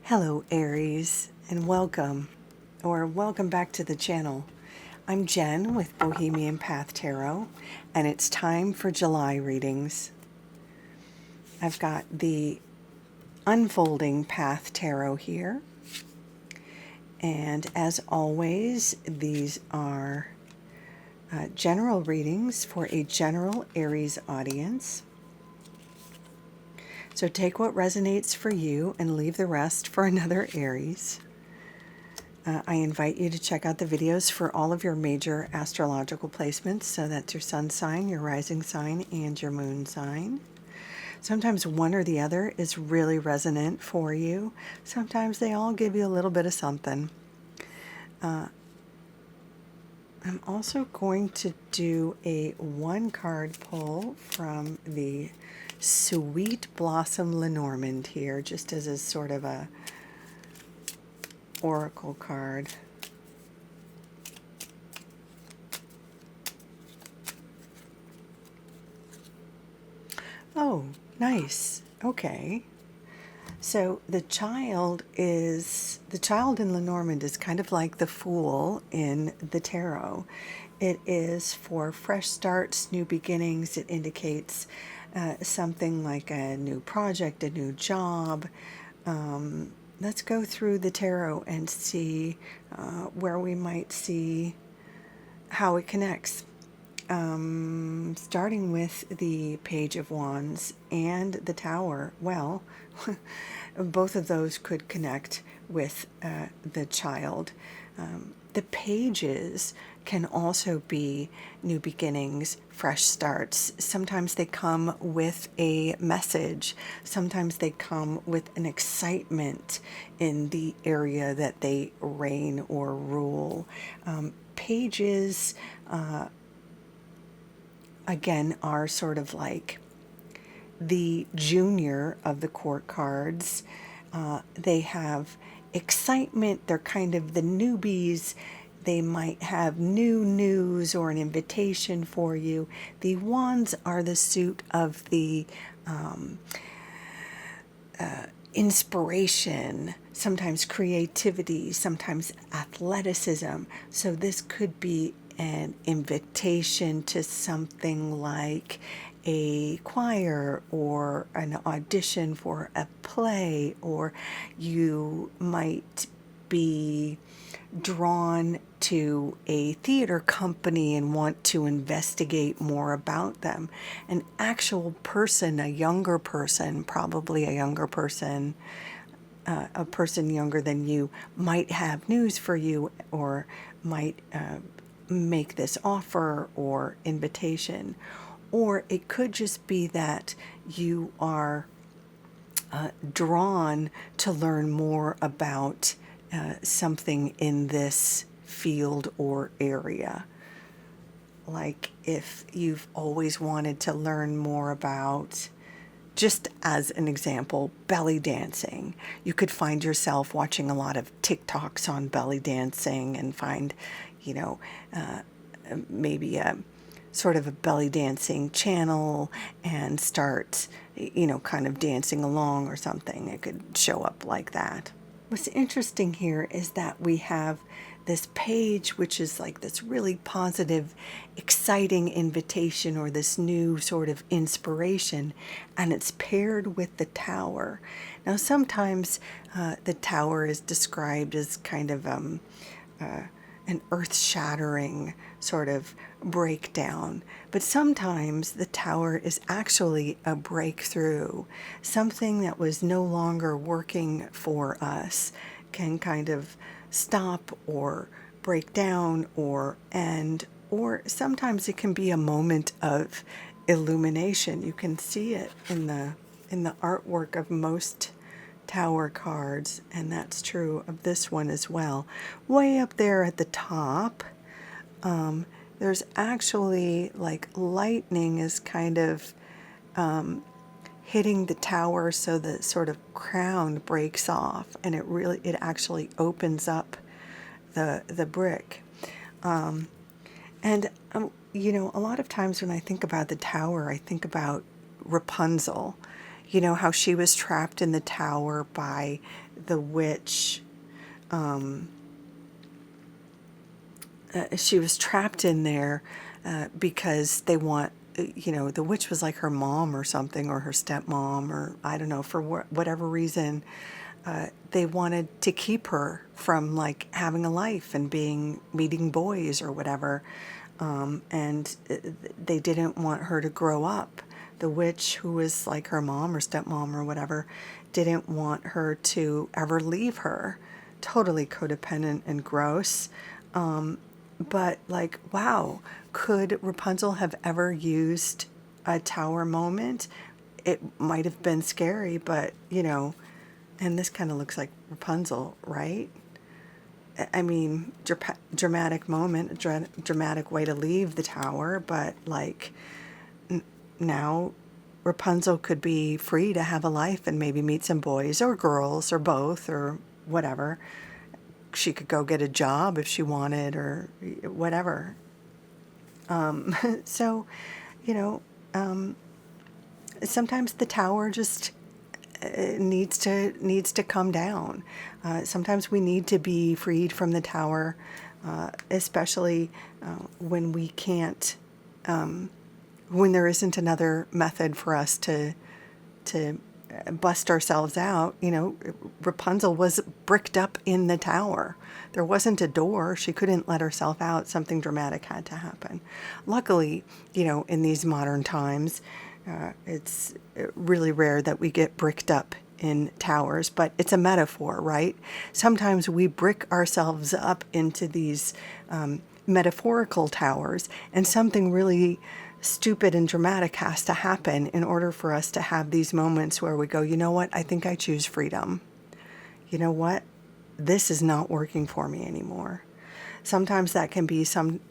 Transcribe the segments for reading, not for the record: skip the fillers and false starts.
Hello Aries, and welcome back to the channel. I'm Jen with Bohemian Path Tarot, and it's time for July readings. I've got the Unfolding Path Tarot here, and as always, these are general readings for a general Aries audience. So take what resonates for you and leave the rest for another Aries. I invite you to check out the videos for all of your major astrological placements. So that's your sun sign, your rising sign, and your moon sign. Sometimes one or the other is really resonant for you. Sometimes they all give you a little bit of something. I'm also going to do a one-card pull from the Sweet Blossom Lenormand here, just as a sort of a oracle card. Oh, nice. Okay. So the child in Lenormand is kind of like the Fool in the tarot. It is for fresh starts, new beginnings. It indicates something like a new project, a new job. Let's go through the tarot and see where we might see how it connects. Starting with the Page of Wands and the Tower. Well, both of those could connect with the child. The pages can also be new beginnings, fresh starts. Sometimes they come with a message. Sometimes they come with an excitement in the area that they reign or rule. Pages, again, are sort of like the junior of the court cards. They have excitement. They're kind of the newbies. They might have new news or an invitation for you. The wands are the suit of the inspiration, sometimes creativity, sometimes athleticism. So this could be an invitation to something like a choir or an audition for a play, or you might be drawn to a theater company and want to investigate more about them. An actual person, a younger person, probably a younger person, a person younger than you, might have news for you or might make this offer or invitation. Or it could just be that you are drawn to learn more about something in this field or area. Like if you've always wanted to learn more about, just as an example, belly dancing, you could find yourself watching a lot of TikToks on belly dancing and find, maybe a sort of a belly dancing channel and start, kind of dancing along or something. It could show up like that. What's interesting here is that we have this page, which is like this really positive, exciting invitation or this new sort of inspiration, and it's paired with the Tower. Now, sometimes the Tower is described as kind of an earth-shattering sort of breakdown, but sometimes the Tower is actually a breakthrough. Something that was no longer working for us can kind of stop or break down or end, or sometimes it can be a moment of illumination. You can see it in the artwork of most Tower cards, and that's true of this one as well. Way up there at the top, there's actually like lightning is kind of hitting the Tower, so the sort of crown breaks off, and it actually opens up the brick. And a lot of times when I think about the Tower, I think about Rapunzel. You know how she was trapped in the tower by the witch. She was trapped in there because they want, the witch was like her mom or something, or her stepmom, or I don't know, for whatever reason. They wanted to keep her from like having a life and meeting boys or whatever. And they didn't want her to grow up. The witch, who was like her mom or stepmom or whatever, didn't want her to ever leave her. Totally codependent and gross. But like, wow, could Rapunzel have ever used a tower moment? It might have been scary, but and this kind of looks like Rapunzel, right? I mean, dramatic moment, dramatic way to leave the tower, but like now Rapunzel could be free to have a life and maybe meet some boys or girls or both or whatever. She could go get a job if she wanted or whatever. So, you know, sometimes the tower just needs to come down. Sometimes we need to be freed from the tower, especially when we can't, when there isn't another method for us to bust ourselves out. Rapunzel was bricked up in the tower. There wasn't a door. She couldn't let herself out. Something dramatic had to happen. Luckily, in these modern times, it's really rare that we get bricked up in towers, but it's a metaphor, right? Sometimes we brick ourselves up into these metaphorical towers, and something really stupid and dramatic has to happen in order for us to have these moments where we go, you know what, I think I choose freedom. You know what, this is not working for me anymore. Sometimes that can be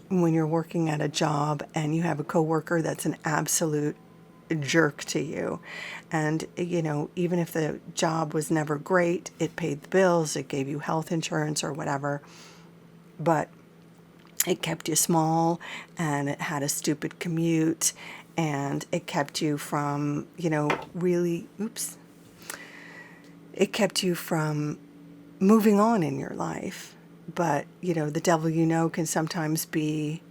when you're working at a job and you have a coworker that's an absolute jerk to you. And, even if the job was never great, it paid the bills, it gave you health insurance or whatever, but it kept you small, and it had a stupid commute, and it kept you from, it kept you from moving on in your life. But, the devil can sometimes be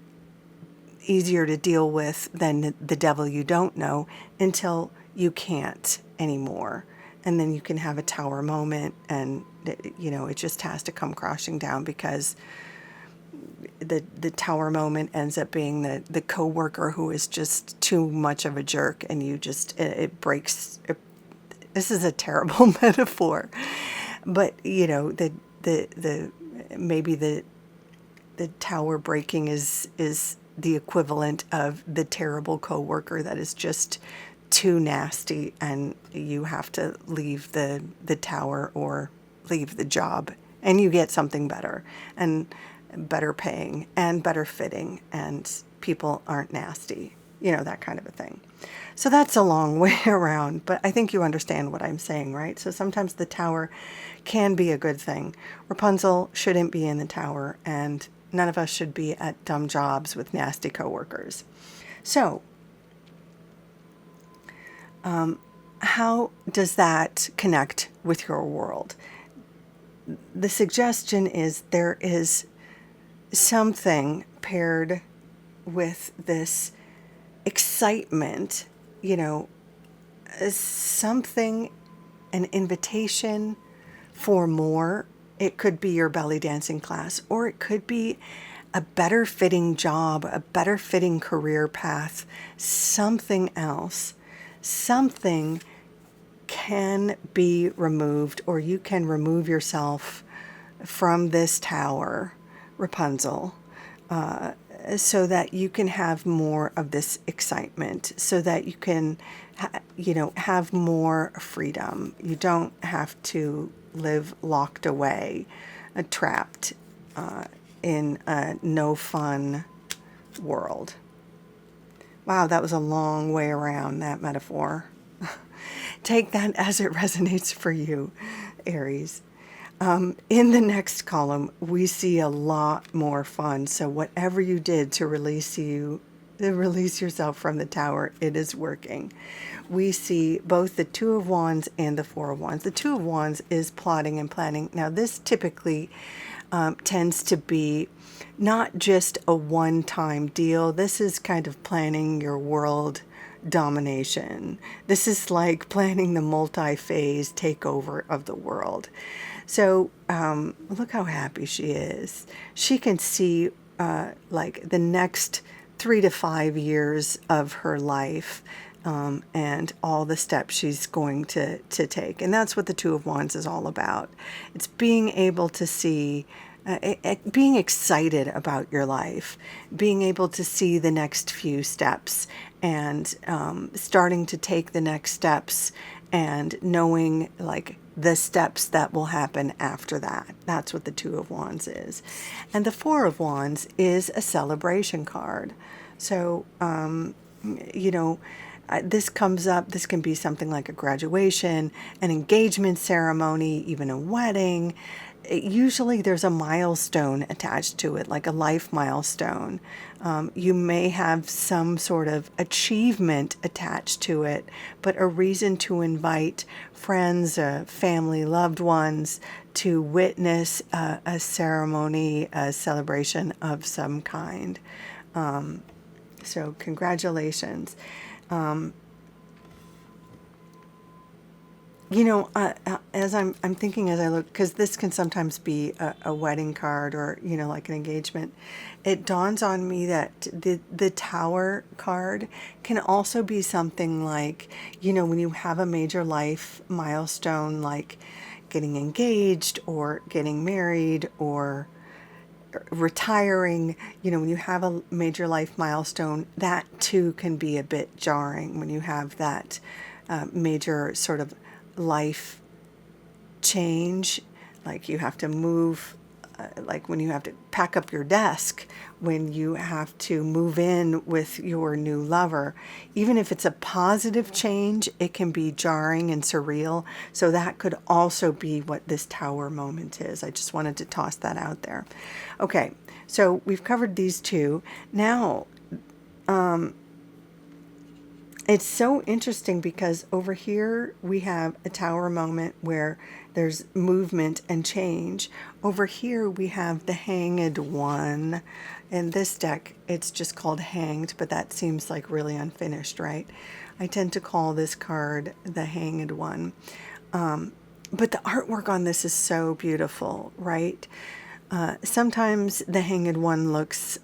easier to deal with than the devil you don't know, until you can't anymore. And then you can have a tower moment, and, it just has to come crashing down, because the tower moment ends up being the coworker who is just too much of a jerk, and it breaks. This is a terrible metaphor, but maybe the tower breaking is the equivalent of the terrible coworker that is just too nasty, and you have to leave the tower or leave the job, and you get something better and better paying and better fitting, and people aren't nasty, that kind of a thing. So that's a long way around, but I think you understand what I'm saying, right? So sometimes the tower can be a good thing. Rapunzel shouldn't be in the tower, and none of us should be at dumb jobs with nasty coworkers. So, how does that connect with your world? The suggestion is there is something paired with this excitement, something, an invitation for more. It could be your belly dancing class, or it could be a better fitting job, a better fitting career path, something else. Something can be removed, or you can remove yourself from this tower, Rapunzel, so that you can have more of this excitement, so that you can, have more freedom. You don't have to live locked away, trapped in a no fun world. Wow, that was a long way around, that metaphor. Take that as it resonates for you, Aries. In the next column, we see a lot more fun. So whatever you did to release you release yourself from the Tower. It is working. We see both the Two of Wands and the Four of Wands. The Two of Wands is plotting and planning. Now, this typically tends to be not just a one-time deal. This is kind of planning your world domination. This is like planning the multi-phase takeover of the world. So look how happy she is. She can see like the next 3 to 5 years of her life, and all the steps she's going to take. And that's what the Two of Wands is all about. It's being able to see, being excited about your life, being able to see the next few steps, and starting to take the next steps, and knowing like the steps that will happen after that. That's what the Two of Wands is. And the Four of Wands is a celebration card. So, you know, this comes up, this can be something like a graduation, an engagement ceremony, even a wedding. Usually there's a milestone attached to it, like a life milestone. You may have some sort of achievement attached to it, but a reason to invite friends, family, loved ones to witness a ceremony, a celebration of some kind. So congratulations. You know, as I'm thinking as I look, because this can sometimes be a wedding card or, you know, like an engagement, it dawns on me that the Tower card can also be something like, you know, when you have a major life milestone, like getting engaged or getting married or retiring, you know, when you have a major life milestone, that too can be a bit jarring when you have that major sort of life change, like you have to move, like when you have to pack up your desk, when you have to move in with your new lover. Even if it's a positive change, it can be jarring and surreal. So that could also be what this Tower moment is. I just wanted to toss that out there. Okay, so we've covered these two. Now, it's so interesting because over here we have a Tower moment where there's movement and change. Over here we have the Hanged One. In this deck, it's just called Hanged, but that seems like really unfinished, right? I tend to call this card the Hanged One. But the artwork on this is so beautiful, right? Sometimes the Hanged One looks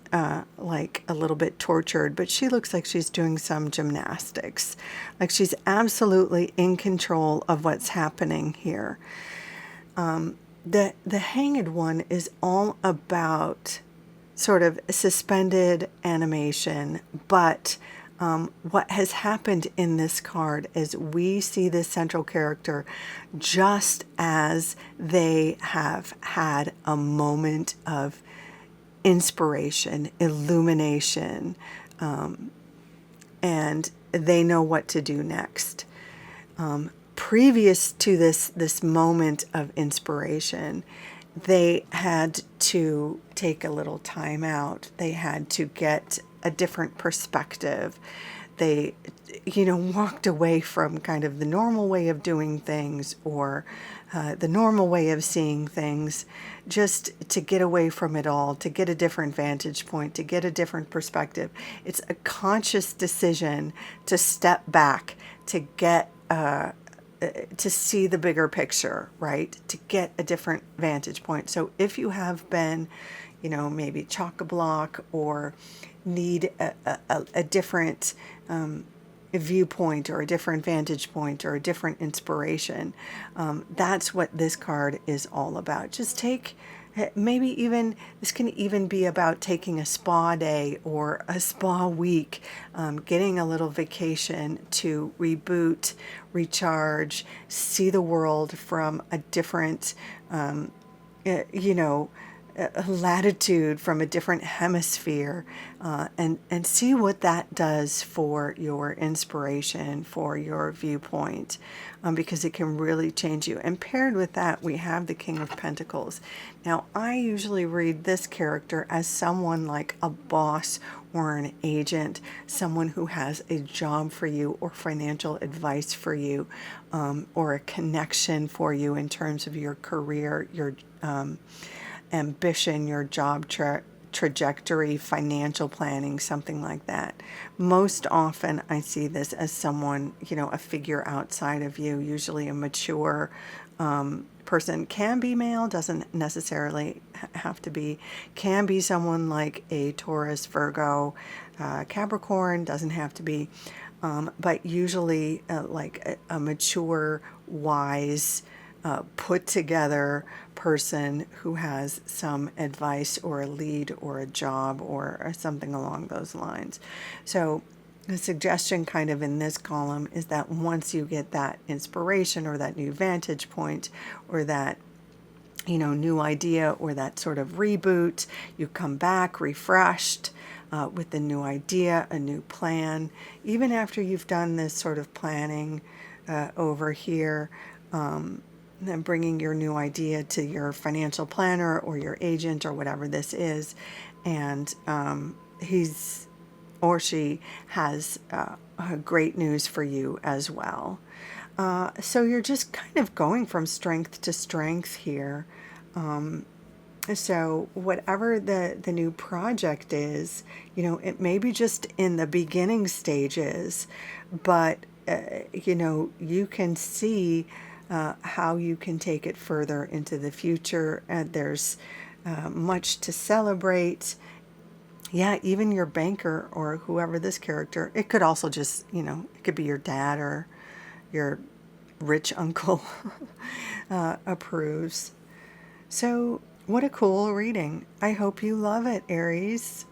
like a little bit tortured, but she looks like she's doing some gymnastics. Like she's absolutely in control of what's happening here. The Hanged One is all about sort of suspended animation, but what has happened in this card is we see this central character just as they have had a moment of inspiration, illumination, and they know what to do next. Previous to this moment of inspiration, they had to take a little time out. They had to get a different perspective. They, you know, walked away from kind of the normal way of doing things or the normal way of seeing things, just to get away from it all, to get a different vantage point, to get a different perspective. It's a conscious decision to step back, to get to see the bigger picture, right? To get a different vantage point. So if you have been, you know, maybe chock-a-block or need a different viewpoint or a different vantage point or a different inspiration, that's what this card is all about. Just take, maybe even, this can even be about taking a spa day or a spa week, getting a little vacation to reboot, recharge, see the world from a different, you know, latitude, from a different hemisphere, and see what that does for your inspiration, for your viewpoint, because it can really change you. And paired with that, we have the King of Pentacles. Now, I usually read this character as someone like a boss or an agent, someone who has a job for you or financial advice for you, or a connection for you in terms of your career, your ambition, your job trajectory, financial planning, something like that. Most often I see this as someone, a figure outside of you, usually a mature person. Can be male, doesn't necessarily have to be. Can be someone like a Taurus, Virgo, Capricorn, doesn't have to be. But usually like a mature, wise, put together person who has some advice or a lead or a job or something along those lines. So the suggestion kind of in this column is that once you get that inspiration or that new vantage point or that new idea or that sort of reboot, you come back refreshed with a new idea, a new plan. Even after you've done this sort of planning over here, and bringing your new idea to your financial planner or your agent or whatever this is, and he's or she has great news for you as well. So you're just kind of going from strength to strength here. So whatever the new project is, it may be just in the beginning stages, but you can see how you can take it further into the future. And there's much to celebrate. Yeah, even your banker or whoever this character, it could also just, it could be your dad or your rich uncle approves. So what a cool reading. I hope you love it, Aries.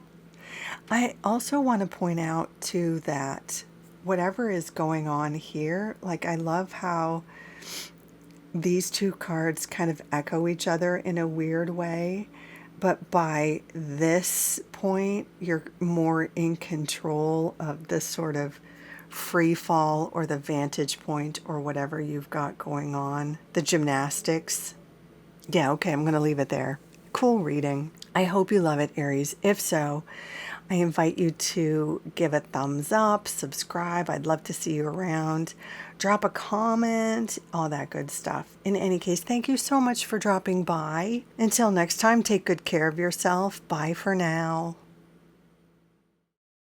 I also want to point out too that whatever is going on here, like I love how these two cards kind of echo each other in a weird way. But by this point, you're more in control of this sort of free fall or the vantage point or whatever you've got going on. The gymnastics. Yeah, okay, I'm going to leave it there. Cool reading. I hope you love it, Aries. If so, I invite you to give a thumbs up, subscribe. I'd love to see you around. Drop a comment, all that good stuff. In any case, thank you so much for dropping by. Until next time, take good care of yourself. Bye for now.